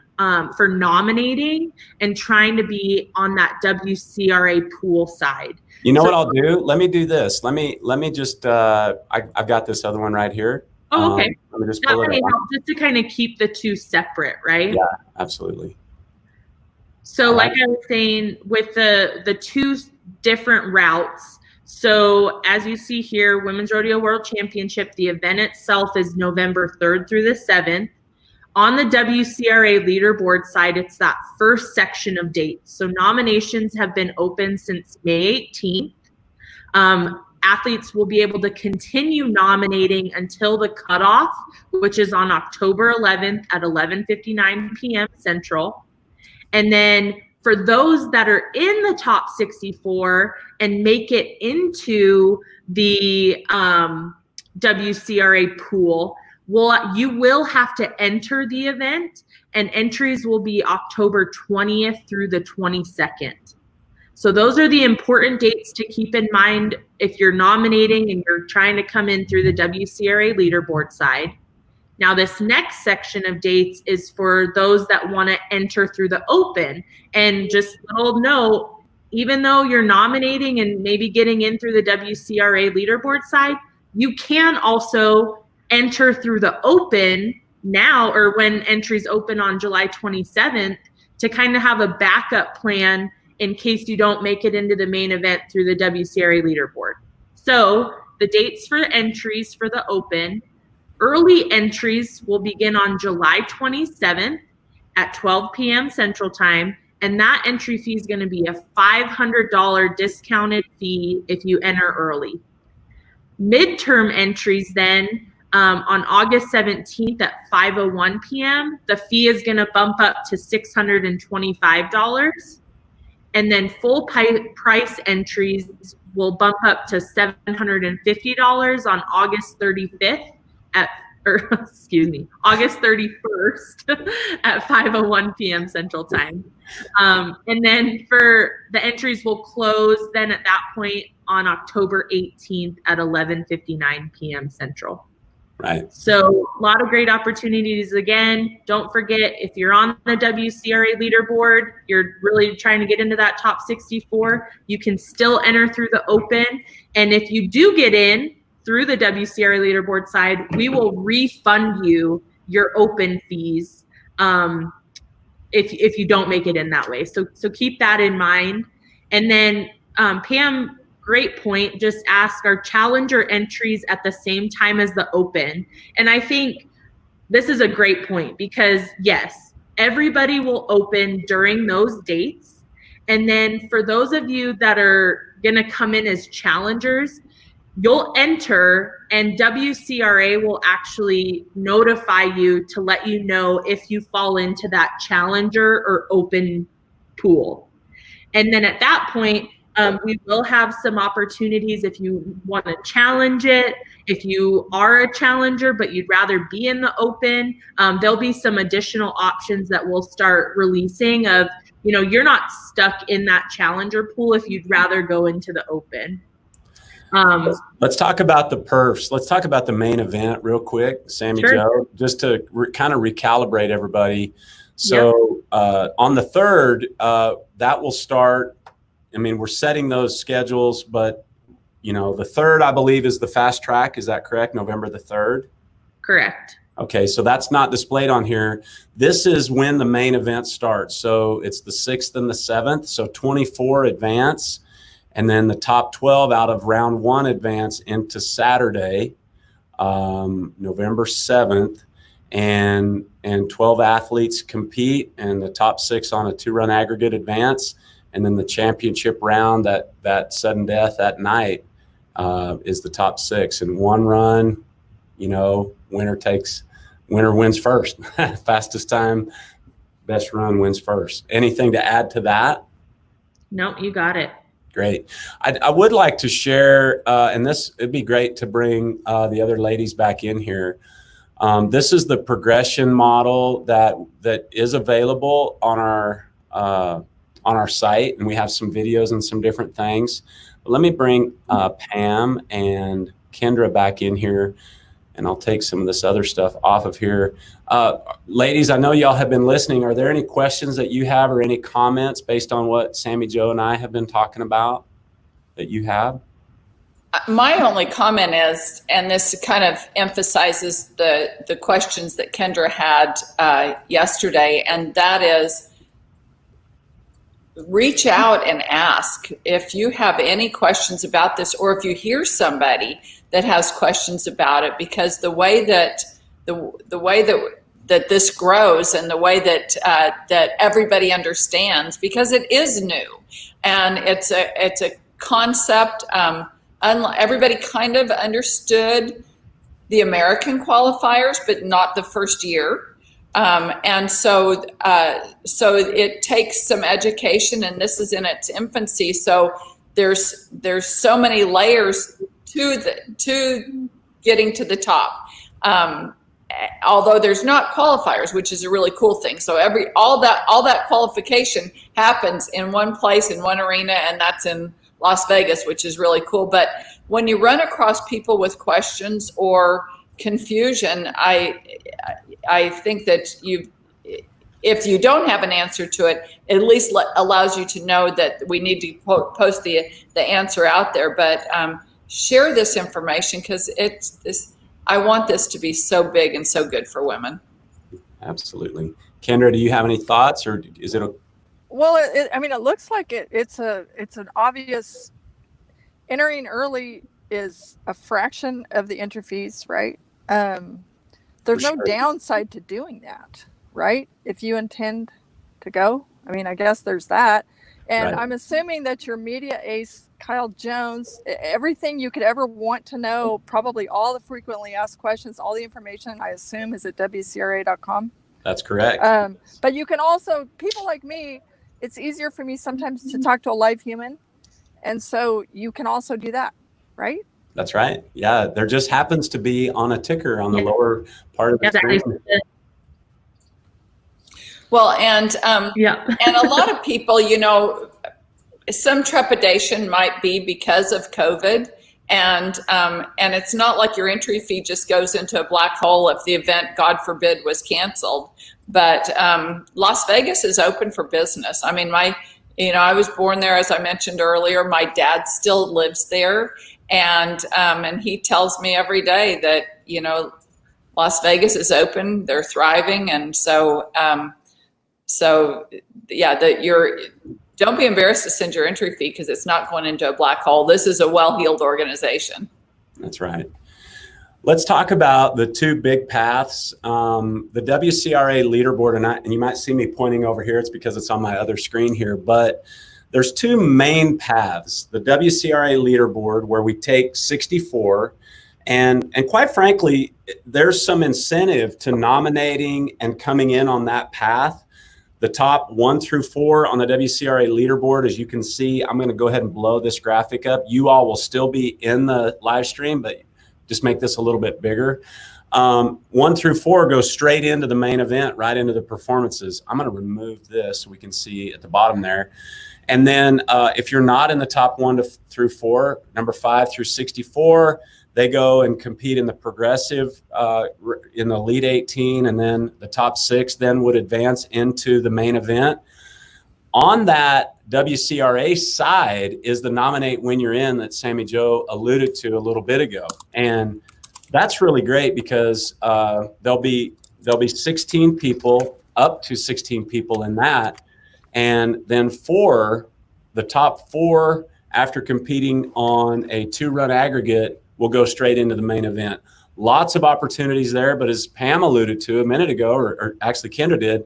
for nominating and trying to be on that WCRA pool side. You know what I'll do? Let me do this. Let me just, I've got this other one right here. Oh, okay. Let me just That pull it might up. help just to kind of keep the two separate, right? Yeah, absolutely. So like I was saying, with the two different routes, so as you see here, Women's Rodeo World Championship, the event itself is November 3rd through the 7th. On the WCRA leaderboard side, it's that first section of dates. So nominations have been open since May 18th. Athletes will be able to continue nominating until the cutoff, which is on October 11th at 11:59 p.m. Central. And then for those that are in the top 64 and make it into the WCRA pool, you will have to enter the event, and entries will be October 20th through the 22nd. So those are the important dates to keep in mind if you're nominating and you're trying to come in through the WCRA leaderboard side. Now, this next section of dates is for those that want to enter through the open. And just a little note, even though you're nominating and maybe getting in through the WCRA leaderboard side, you can also enter through the open now, or when entries open on July 27th, to kind of have a backup plan in case you don't make it into the main event through the WCRA leaderboard. So the dates for entries for the open: early entries will begin on July 27th at 12 p.m. Central Time, and that entry fee is going to be a $500 discounted fee if you enter early. Midterm entries then, on August 17th at 5:01 p.m., the fee is going to bump up to $625. And then full price entries will bump up to $750 on August 35th August 31st at 5:01 p.m. Central Time. And then for the entries will close then at that point on October 18th at 11:59 p.m. Central. Right. So a lot of great opportunities. Again, don't forget, if you're on the WCRA leaderboard, you're really trying to get into that top 64, you can still enter through the open. And if you do get in through the WCRA leaderboard side, we will refund you your open fees if you don't make it in that way. So keep that in mind. And then Pam, great point, just ask, are challenger entries at the same time as the open? And I think this is a great point, because yes, everybody will open during those dates. And then for those of you that are going to come in as challengers, you'll enter and WCRA will actually notify you to let you know if you fall into that challenger or open pool. And then at that point, we will have some opportunities if you want to challenge it. If you are a challenger but you'd rather be in the open, there'll be some additional options that we'll start releasing of, you're not stuck in that challenger pool if you'd rather go into the open. Let's talk about the perfs. Let's talk about the main event real quick, Sami Jo, just to kind of recalibrate everybody. So on the 3rd, that will start. I mean, we're setting those schedules, but the 3rd, I believe, is the fast track. Is that correct? November the 3rd? Correct. Okay, so that's not displayed on here. This is when the main event starts. So it's the 6th and the 7th. So 24 advance, and then the top 12 out of round 1 advance into Saturday, November 7th, and 12 athletes compete, and the top 6 on a 2-run aggregate advance. And then the championship round, that sudden death that night, is the top 6. And 1 run, winner wins first. Fastest time, best run wins first. Anything to add to that? No, you got it. Great. I would like to share, and it'd be great to bring the other ladies back in here. This is the progression model that is available on our our site, and we have some videos and some different things. But let me bring Pam and Kendra back in here, and I'll take some of this other stuff off of here. Ladies, I know y'all have been listening. Are there any questions that you have or any comments based on what Sami Jo and I have been talking about that you have? My only comment is, and this kind of emphasizes the questions that Kendra had yesterday, and that is, reach out and ask if you have any questions about this, or if you hear somebody that has questions about it, because the way that that this grows and the way that that everybody understands, because it is new and it's a concept. Everybody kind of understood the American qualifiers, but not the first year. And so it takes some education, and this is in its infancy. So there's so many layers to getting to the top. Although there's not qualifiers, which is a really cool thing. So all that qualification happens in one place, in one arena, and that's in Las Vegas, which is really cool. But when you run across people with questions or confusion, I think that if you don't have an answer to it, at least allows you to know that we need to post the answer out there. But share this information, because I want this to be so big and so good for women. Absolutely. Kendra, do you have any thoughts, or is it Well, it looks like it's an obvious. Entering early is a fraction of the entry fees, right? There's no downside to doing that, right? If you intend to go, I guess there's that. And right. I'm assuming that your media ace, Kyle Jones, everything you could ever want to know, probably all the frequently asked questions, all the information, I assume, is at WCRA.com. That's correct. But you can also, people like me, it's easier for me sometimes to talk to a live human. And so you can also do that, right? That's right. Yeah, there just happens to be on a ticker on the lower part of the screen. Well, and and a lot of people, some trepidation might be because of COVID, and it's not like your entry fee just goes into a black hole if the event, God forbid, was canceled. But Las Vegas is open for business. I was born there, as I mentioned earlier. My dad still lives there, and he tells me every day that Las Vegas is open, they're thriving, and so don't be embarrassed to send your entry fee, because it's not going into a black hole. This is a well-heeled organization. That's right. Let's talk about the two big paths. The WCRA leaderboard, and you might see me pointing over here. It's because it's on my other screen here. But there's two main paths. The WCRA leaderboard, where we take 64, and quite frankly, there's some incentive to nominating and coming in on that path. The top 1 through 4 on the WCRA leaderboard, as you can see, I'm going to go ahead and blow this graphic up. You all will still be in the live stream, but just make this a little bit bigger. 1 through 4 go straight into the main event, right into the performances. I'm going to remove this so we can see at the bottom there. And then if you're not in the top 1 through 4, number 5 through 64, they go and compete in the progressive, in the Elite 18, and then the top 6 then would advance into the main event. On that WCRA side is the nominate when you're in that Sami Jo alluded to a little bit ago. And that's really great, because there'll be 16 people, up to 16 people in that. And then the top 4, after competing on a 2-run aggregate, will go straight into the main event. Lots of opportunities there, but as Pam alluded to a minute ago, or actually Kendra did,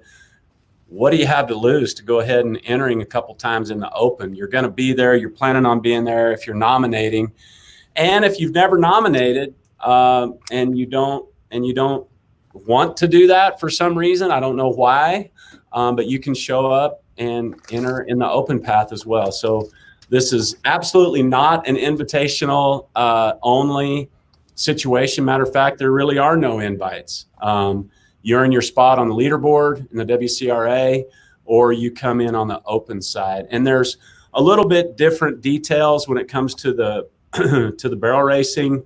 what do you have to lose to go ahead and entering a couple times in the open? You're going to be there. You're planning on being there if you're nominating. And if you've never nominated and you don't want to do that for some reason, I don't know why, but you can show up and enter in the open path as well. So this is absolutely not an invitational only situation. Matter of fact, there really are no invites. You earn your spot on the leaderboard in the WCRA. or you come in on the open side. And there's a little bit different details when it comes to the to the barrel racing.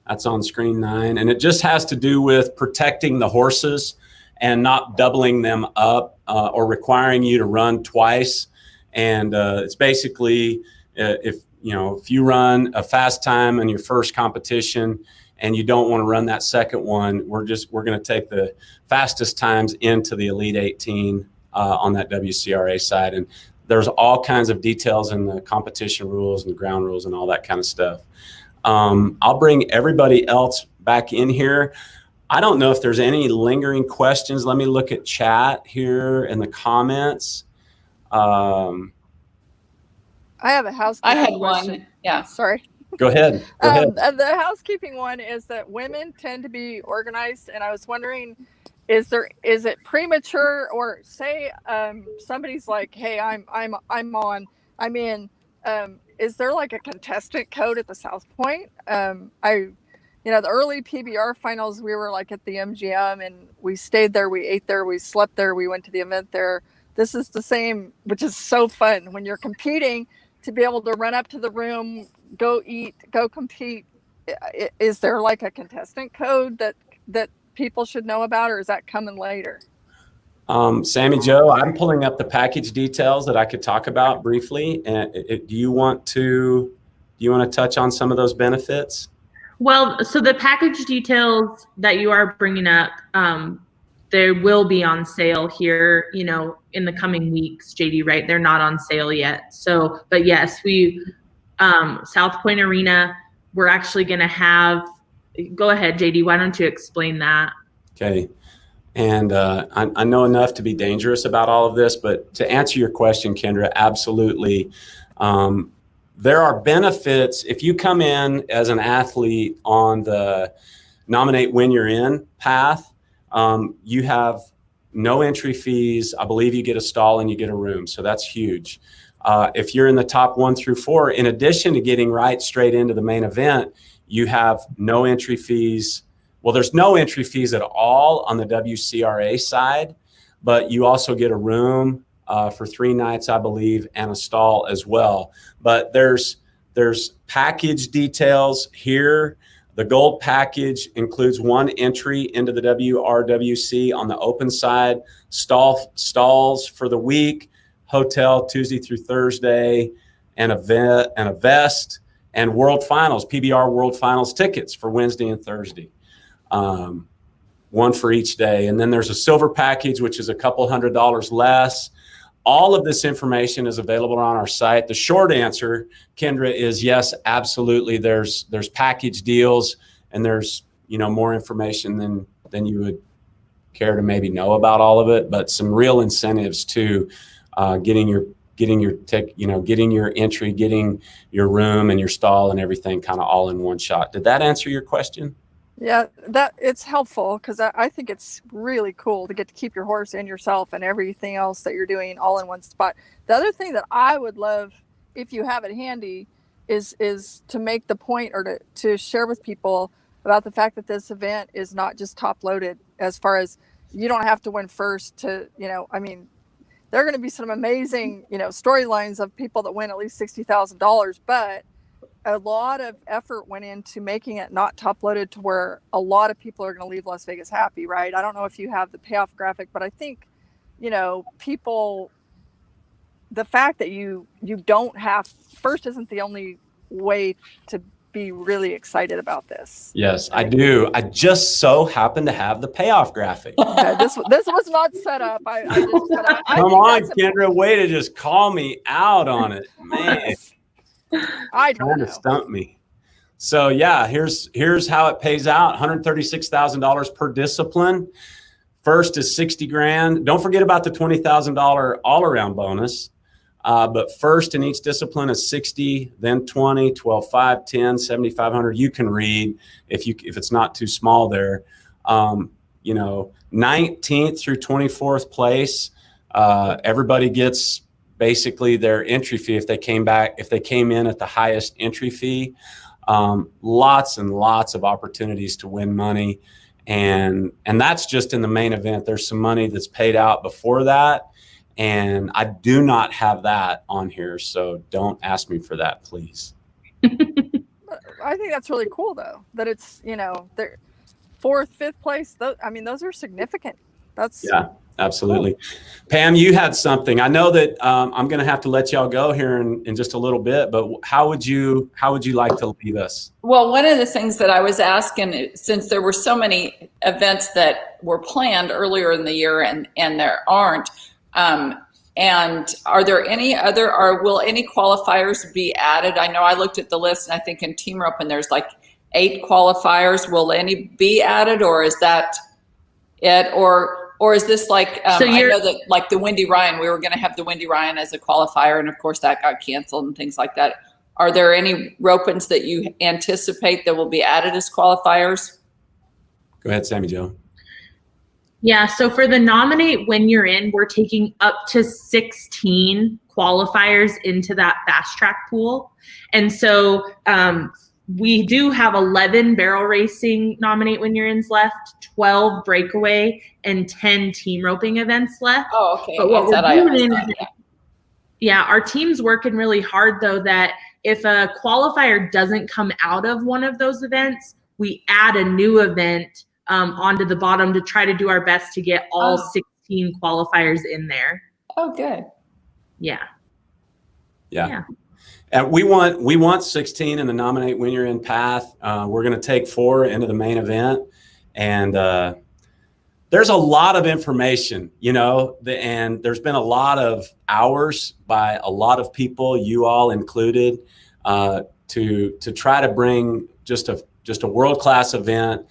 That's on screen 9, and it just has to do with protecting the horses and not doubling them up or requiring you to run twice. And it's basically if you run a fast time in your first competition and you don't want to run that second one, we're going to take the fastest times into the Elite 18 on that WCRA side. And there's all kinds of details in the competition rules and the ground rules and all that kind of stuff. I'll bring everybody else back in here. I don't know if there's any lingering questions. Let me look at chat here in the comments. I have a housekeeping I had question. one. Yeah. Sorry. Go ahead. Go ahead. The housekeeping one is that women tend to be organized, and I was wondering, is it premature, or say somebody's like, hey, I'm in. Is there like a contestant code at the South Point? The early PBR finals, we were like at the MGM, and we stayed there, we ate there, we slept there, we went to the event there. This is the same, which is so fun when you're competing, to be able to run up to the room, go eat, go compete. Is there like a contestant code that people should know about, or is that coming later? Sami Jo, I'm pulling up the package details that I could talk about briefly. And do you want to touch on some of those benefits? Well, so the package details that you are bringing up, they will be on sale here, in the coming weeks, JD, right? They're not on sale yet. So, but yes, South Point Arena, we're actually going to have, go ahead, JD, why don't you explain that? Okay. And I know enough to be dangerous about all of this, but to answer your question, Kendra, absolutely. There are benefits if you come in as an athlete on the nominate when you're in path. You have no entry fees. I believe you get a stall and you get a room, so that's huge. If you're in the top 1 through 4, in addition to getting right straight into the main event, you have no entry fees. Well, there's no entry fees at all on the WCRA side, but you also get a room for 3 nights, I believe, and a stall as well. But there's package details here. The gold package includes 1 entry into the WRWC on the open side, stalls for the week, hotel Tuesday through Thursday, and a vest, and World Finals, PBR World Finals tickets for Wednesday and Thursday. 1 for each day. And then there's a silver package, which is a couple $100 less. All of this information is available on our site. The short answer, Kendra, is yes, absolutely. There's package deals, and there's more information than you would care to maybe know about all of it, but some real incentives to getting your entry, getting your room and your stall and everything kind of all in one shot. Did that answer your question? Yeah, that it's helpful, because I think it's really cool to get to keep your horse and yourself and everything else that you're doing all in one spot. The other thing that I would love, if you have it handy, is to make the point, or to share with people about the fact that this event is not just top loaded, as far as you don't have to win first to, there are going to be some amazing, storylines of people that win at least $60,000, but a lot of effort went into making it not top loaded to where a lot of people are going to leave Las Vegas happy, right? I don't know if you have the payoff graphic, but I think, people, the fact that you don't have first isn't the only way to be really excited about this. Yes, I do. I just so happen to have the payoff graphic. Okay, this was not set up. I Come on, Kendra, way to just call me out on it, man. I don't trying know. to stump me. So yeah, here's how it pays out: $136,000 per discipline. First is $60,000. Don't forget about the $20,000 all-around bonus. But first in each discipline is 60, then 20, 12,500, 10, 7,500. You can read if it's not too small there. 19th through 24th place. Everybody gets basically their entry fee if they came in at the highest entry fee. Lots and lots of opportunities to win money. And that's just in the main event. There's some money that's paid out before that, and I do not have that on here, so don't ask me for that, please. I think that's really cool, though, that it's, you know, they're 4th, 5th place. I mean, those are significant. That's Yeah, absolutely. Pam, you had something. I know that I'm going to have to let y'all go here in just a little bit, but how would you like to leave us? Well, one of the things that I was asking, since there were so many events that were planned earlier in the year and there aren't, and are there any other, or will any qualifiers be added? I know I looked at the list, and I think in team rope, and there's like 8 qualifiers. Will any be added, or is that it? Or is this like, So I know that like the Wendy Ryan, we were going to have the Wendy Ryan as a qualifier, and of course that got canceled and things like that. Are there any rope-ins that you anticipate that will be added as qualifiers? Go ahead, Sami Jo. Yeah, so for the nominate when you're in, we're taking up to 16 qualifiers into that fast track pool. And so we do have 11 barrel racing nominate when you're in's left, 12 breakaway, and 10 team roping events left. Oh, okay. But what we're doing is, yeah, our team's working really hard, though, that if a qualifier doesn't come out of one of those events, we add a new event onto the bottom to try to do our best to get all 16 qualifiers in there. Oh, good. Yeah. And we want 16 in the nominate when you're in path. We're going to take 4 into the main event, and there's a lot of information, you know, and there's been a lot of hours by a lot of people, you all included, to try to bring just a world-class event.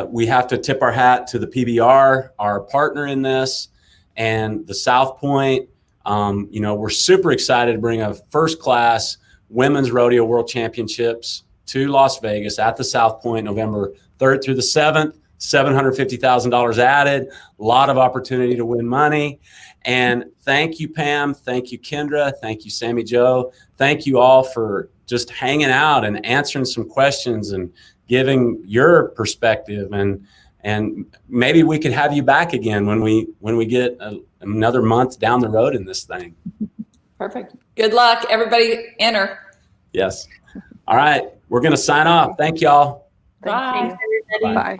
We have to tip our hat to the PBR, our partner in this, and the South Point. You know, we're super excited to bring a first-class women's rodeo world championships to Las Vegas at the South Point, November 3rd through the 7th. $750,000 added, a lot of opportunity to win money. And thank you, Pam. Thank you, Kendra. Thank you, Sami Jo. Thank you all for just hanging out and answering some questions and giving your perspective. And maybe we could have you back again when we get another month down the road in this thing. Perfect. Good luck. Everybody enter. Yes. All right. We're going to sign off. Thank y'all. Bye. Thanks, everybody. Bye.